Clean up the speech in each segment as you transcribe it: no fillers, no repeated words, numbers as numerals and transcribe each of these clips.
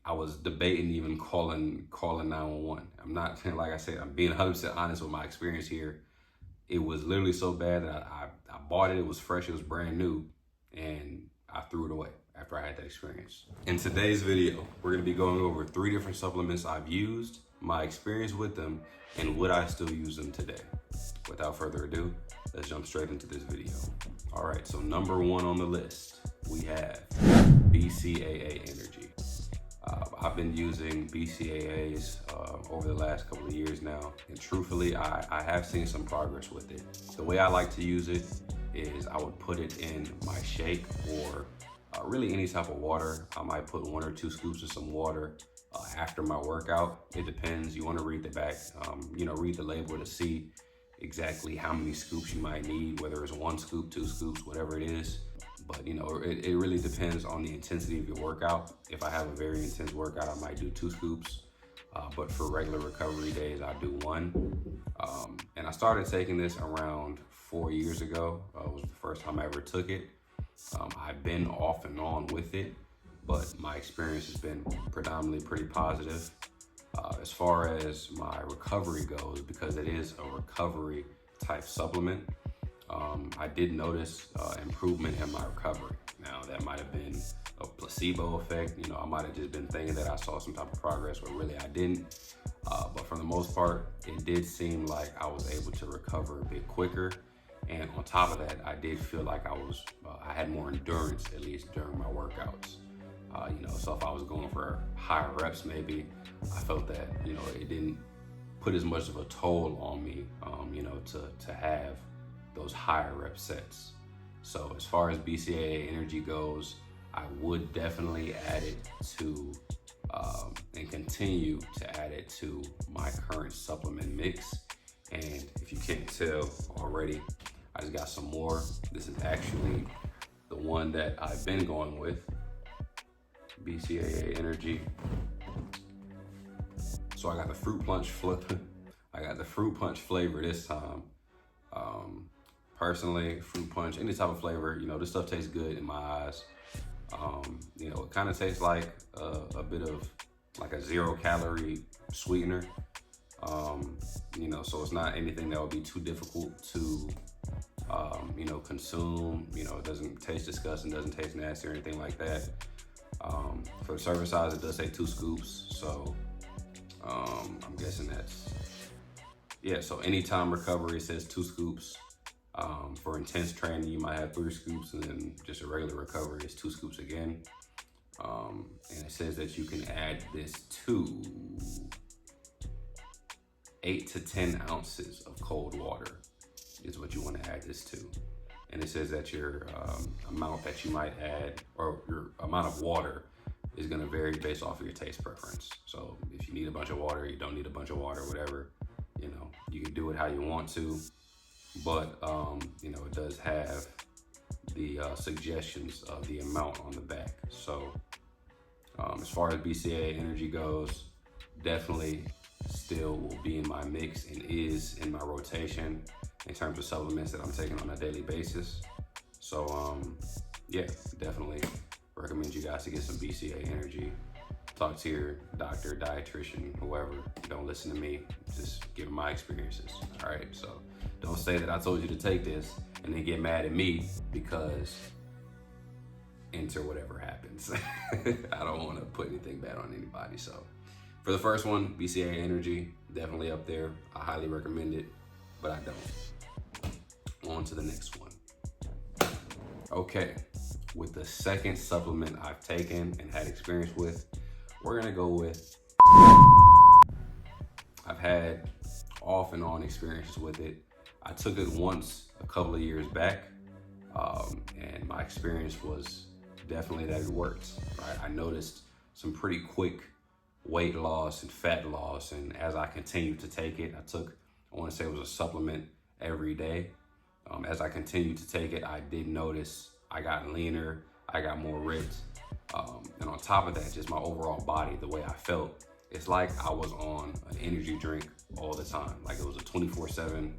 I was debating even calling 911. I'm not, like I said, I'm being 100% honest with my experience here. It was literally so bad that I bought it. It was fresh. It was brand new, and I threw it away after I had that experience. In today's video, we're going to be going over 3 different supplements I've used, my experience with them, and would I still use them today. Without further ado, let's jump straight into this video. All right, so number 1 on the list, we have BCAA Energy. I've been using BCAAs over the last couple of years now, and truthfully, I have seen some progress with it. The way I like to use it is I would put it in my shake or really any type of water. I might put 1 or 2 scoops of some water after my workout. It depends. You want to read the back, read the label to see exactly how many scoops you might need, whether it's 1 scoop, 2 scoops, whatever it is. But it really depends on the intensity of your workout. If I have a very intense workout, I might do 2 scoops. But for regular recovery days, I do 1. And I started taking this around 4 years ago. It was the first time I ever took it. I've been off and on with it, but my experience has been predominantly pretty positive. As far as my recovery goes, because it is a recovery type supplement, I did notice improvement in my recovery. Now, that might have been a placebo effect. I might have just been thinking that I saw some type of progress, but really I didn't. But for the most part, it did seem like I was able to recover a bit quicker. And on top of that, I did feel like I had more endurance, at least during my workouts. So if I was going for higher reps, maybe I felt that, it didn't put as much of a toll on me, to have those higher rep sets. So as far as BCAA Energy goes, I would definitely add it to, and continue to add it to my current supplement mix. And if you can't tell already, I just got some more. This is actually the one that I've been going with, BCAA Energy. So I got the fruit punch flavor this time. Personally, fruit punch, any type of flavor, this stuff tastes good in my eyes. It kind of tastes like a bit of like a 0-calorie sweetener. So it's not anything that would be too difficult to, consume. It doesn't taste disgusting, doesn't taste nasty or anything like that. For the serving size, it does say 2 scoops. So I'm guessing that's, so anytime recovery, it says 2 scoops. For intense training, you might have 3 scoops, and then just a regular recovery is 2 scoops again. And it says that you can add this to 8 to 10 ounces of cold water is what you want to add this to. And it says that your amount that you might add, or your amount of water, is going to vary based off of your taste preference. So if you need a bunch of water, you don't need a bunch of water, whatever, you can do it how you want to. But, it does have the suggestions of the amount on the back. So as far as BCAA Energy goes, definitely still will be in my mix and is in my rotation in terms of supplements that I'm taking on a daily basis. So definitely recommend you guys to get some BCAA Energy. Talk to your doctor, dietitian, whoever. Don't listen to me, just give them my experiences. All right, so don't say that I told you to take this and then get mad at me because enter whatever happens. I don't want to put anything bad on anybody. So for the first one, BCAA Energy, definitely up there. I highly recommend it, but I don't. On to the next one. Okay, with the second supplement I've taken and had experience with, we're gonna go with, I've had off and on experiences with it. I took it once a couple of years back, and my experience was definitely that it worked, right? I noticed some pretty quick weight loss and fat loss, and as I continued to take it, I wanna say it was a supplement every day. As I continued to take it, I did notice I got leaner, I got more ripped. And on top of that, just my overall body, the way I felt, it's like I was on an energy drink all the time. Like it was a 24/7,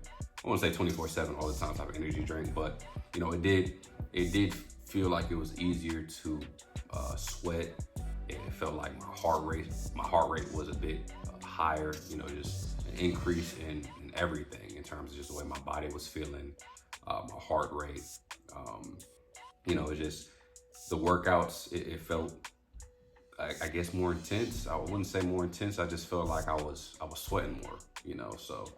I won't say 24/7 all the time type of energy drink, but it did feel like it was easier to sweat It felt like my heart rate was a bit higher, just an increase in everything in terms of just the way my body was feeling, my heart rate. It's just the workouts, it felt, I guess, more intense. I wouldn't say more intense. I just felt like I was sweating more, so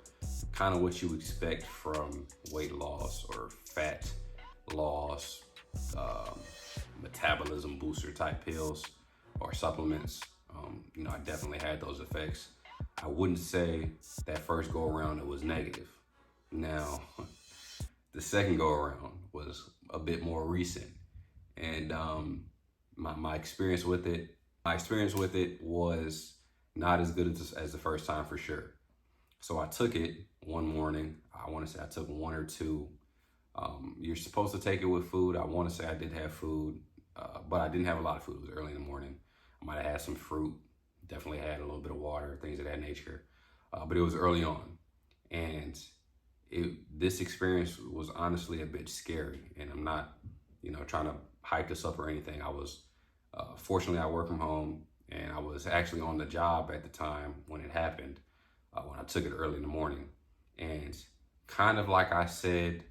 kind of what you expect from weight loss or fat loss, metabolism booster type pills or supplements. I definitely had those effects. I wouldn't say that first go around it was negative. Now, the second go around was a bit more recent, and my experience with it, was not as good as the first time for sure. So I took it one morning. I want to say I took one or two. You're supposed to take it with food. I want to say I did have food, but I didn't have a lot of food. It was early in the morning. I might have had some fruit. Definitely had a little bit of water, things of that nature. But it was early on. And this experience was honestly a bit scary. And I'm not, trying to hype this up or anything. I was, fortunately, I work from home, and I was actually on the job at the time when it happened, when I took it early in the morning. And kind of like I said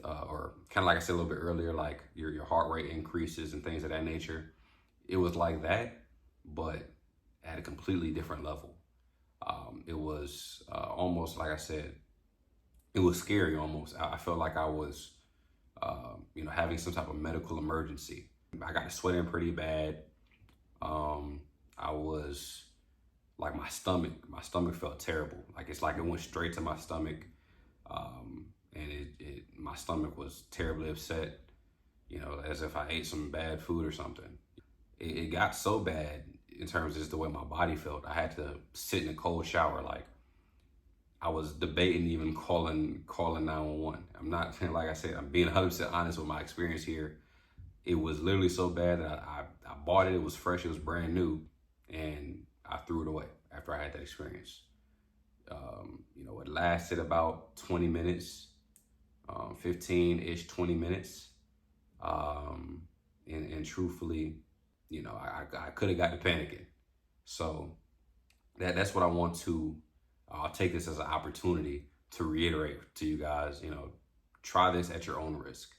or kind of like I said a little bit earlier, like your heart rate increases and things of that nature. It was like that, but at a completely different level. It was almost, like I said, it was scary almost. I felt like I was, having some type of medical emergency. I got sweating pretty bad. I was like, my stomach felt terrible. Like, it's like it went straight to my stomach. And my stomach was terribly upset, as if I ate some bad food or something. It got so bad in terms of just the way my body felt. I had to sit in a cold shower. Like, I was debating even calling 911. I'm not, like I said, I'm being 100% honest with my experience here. It was literally so bad that I bought it. It was fresh. It was brand new. And I threw it away after I had that experience. It lasted about 20 minutes, 15-ish, 20 minutes. And truthfully, I could have gotten panicking. So that's what I want to, I'll take this as an opportunity to reiterate to you guys, try this at your own risk.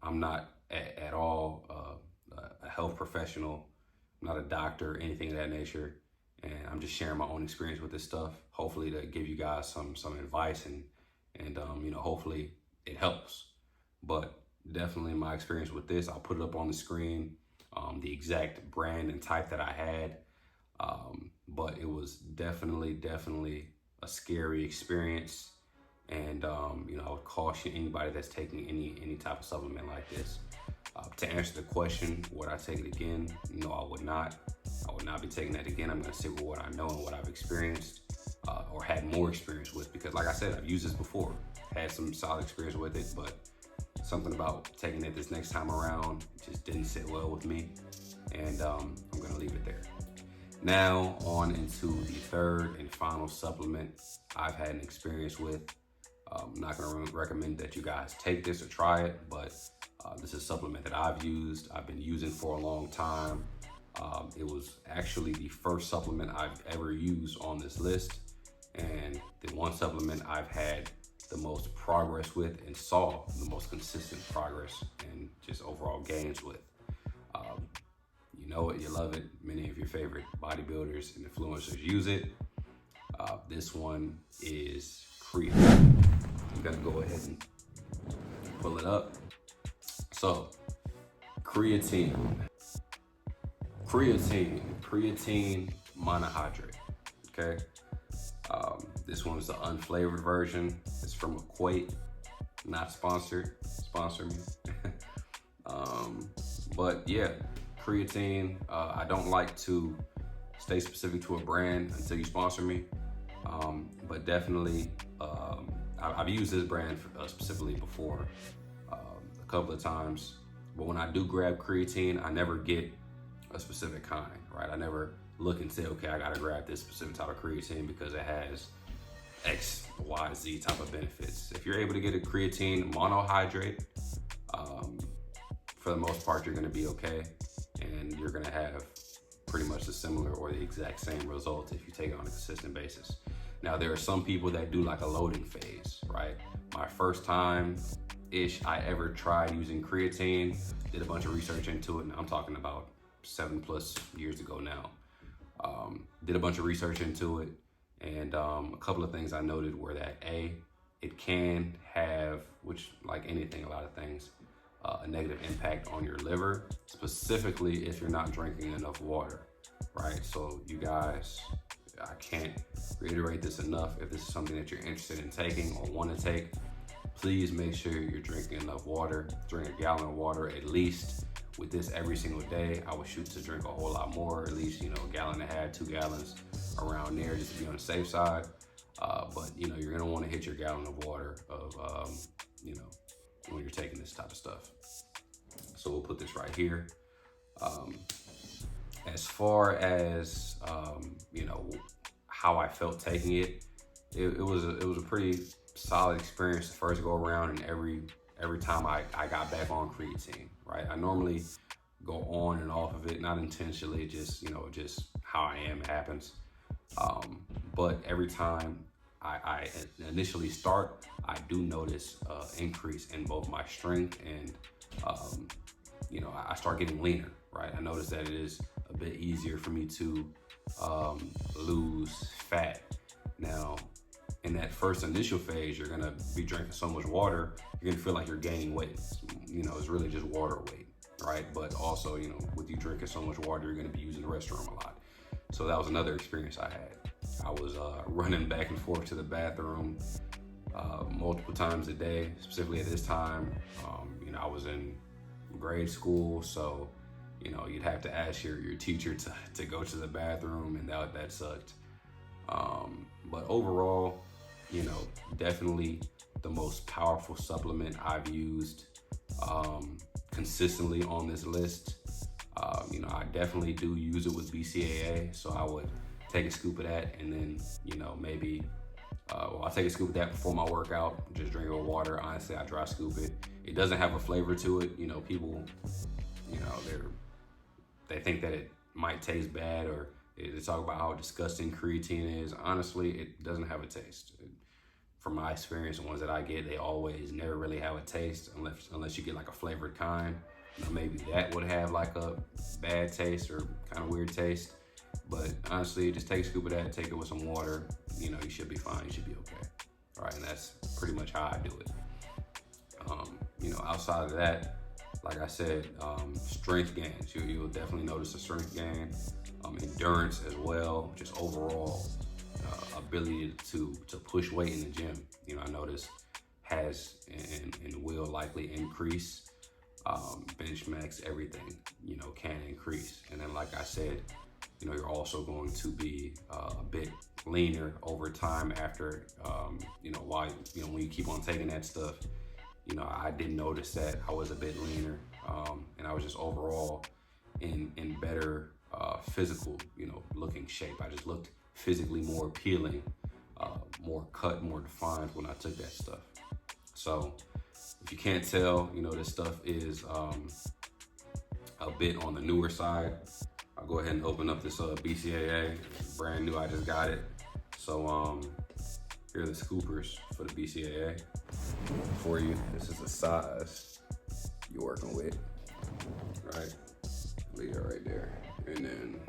I'm not at all a health professional. I'm not a doctor, anything of that nature. And I'm just sharing my own experience with this stuff, hopefully to give you guys some advice and hopefully it helps. But definitely my experience with this, I'll put it up on the screen, the exact brand and type that I had. But it was definitely a scary experience. And, I would caution anybody that's taking any type of supplement like this. To answer the question, would I take it again? No, I would not. I would not be taking that again. I'm going to stick with what I know and what I've experienced, or had more experience with, because like I said, I've used this before, had some solid experience with it, but something about taking it this next time around just didn't sit well with me. And I'm going to leave it there. Now on into the third and final supplement I've had an experience with. I'm not going to recommend that you guys take this or try it, but this is a supplement that I've used. I've been using for a long time. It was actually the first supplement I've ever used on this list, and the one supplement I've had the most progress with and saw the most consistent progress and just overall gains with. You know it, you love it. Many of your favorite bodybuilders and influencers use it. This one is creatine. I'm gonna go ahead and pull it up. So, creatine monohydrate, okay? This one's the unflavored version. It's from Equate, not sponsored, sponsor me. But yeah, creatine, I don't like to stay specific to a brand until you sponsor me. But definitely, I've used this brand specifically before a couple of times. But when I do grab creatine, I never get a specific kind, right? I never look and say, okay, I gotta grab this specific type of creatine because it has X, Y, Z type of benefits. If you're able to get a creatine monohydrate, for the most part, you're gonna be okay. And you're gonna have pretty much the similar or the exact same results if you take it on a consistent basis. Now, there are some people that do like a loading phase, right? My first time-ish I ever tried using creatine, did a bunch of research into it, and I'm talking about 7+ years ago now. Did a bunch of research into it, and a couple of things I noted were that it can have, which like anything, a lot of things, a negative impact on your liver, specifically if you're not drinking enough water, right? So you guys, I can't reiterate this enough. If this is something that you're interested in taking or want to take, please make sure you're drinking enough water. Drink a gallon of water at least. With this every single day, I would shoot to drink a whole lot more, at least, a gallon and a half, 2 gallons around there, just to be on the safe side. But you're gonna want to hit your gallon of water when you're taking this type of stuff. So we'll put this right here. As far as how I felt taking it, it was a pretty solid experience the first go around, and every time I got back on creatine, right? I normally go on and off of it, not intentionally, just how I am, it happens. But every time I initially start, I do notice increase in both my strength and, I start getting leaner, right? I notice that it is a bit easier for me to lose fat. Now, in that first initial phase, you're gonna be drinking so much water, you're gonna feel like you're gaining weight. It's really just water weight, right? But also, with you drinking so much water, you're gonna be using the restroom a lot. So that was another experience I had. I was running back and forth to the bathroom multiple times a day, specifically at this time. I was in grade school, so you'd have to ask your teacher to go to the bathroom, and that sucked. But overall, definitely the most powerful supplement I've used consistently on this list. I definitely do use it with BCAA, so I would take a scoop of that, and then maybe I'll take a scoop of that before my workout, just drink it with water. Honestly, I dry scoop it. It doesn't have a flavor to it. People, they think that it might taste bad, or they talk about how disgusting creatine is. Honestly, it doesn't have a taste. From my experience, the ones that I get, they always never really have a taste unless you get like a flavored kind. Maybe that would have like a bad taste or kind of weird taste. But honestly, just take a scoop of that, take it with some water. You should be fine. You should be okay. All right, and that's pretty much how I do it. Outside of that, like I said, strength gains. You'll definitely notice a strength gain. Endurance as well, just overall ability to push weight in the gym. I noticed has and will likely increase. Bench max, everything, can increase. And then, like I said, you're also going to be a bit leaner over time after, when you keep on taking that stuff. I did notice that I was a bit leaner, and I was just overall in better physical, looking shape. I just looked physically more appealing, more cut, more defined when I took that stuff. So if you can't tell, this stuff is a bit on the newer side. I'll go ahead and open up this BCAA. It's brand new, I just got it. So here are the scoopers for the BCAA for you. This is the size you're working with, right? Leave it right there. And then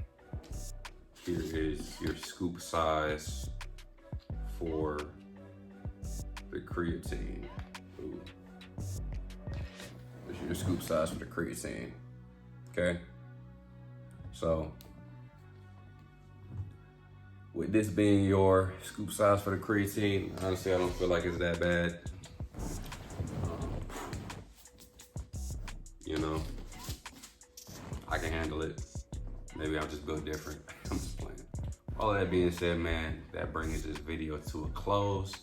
here is your scoop size for the creatine. Ooh. This is your scoop size for the creatine, okay? So, with this being your scoop size for the creatine, honestly, I don't feel like it's that bad. I can handle it. Maybe I'm just built different. I'm just playing. All of that being said, man, that brings this video to a close.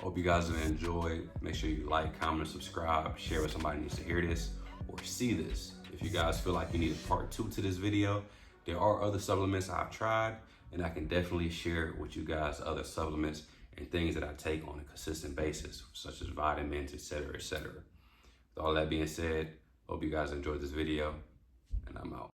Hope you guys have enjoyed. Make sure you like, comment, subscribe, share with somebody who needs to hear this or see this. If you guys feel like you need a part 2 to this video, there are other supplements I've tried, and I can definitely share with you guys other supplements and things that I take on a consistent basis, such as vitamins, etc., etc. With all that being said, hope you guys enjoyed this video, and I'm out.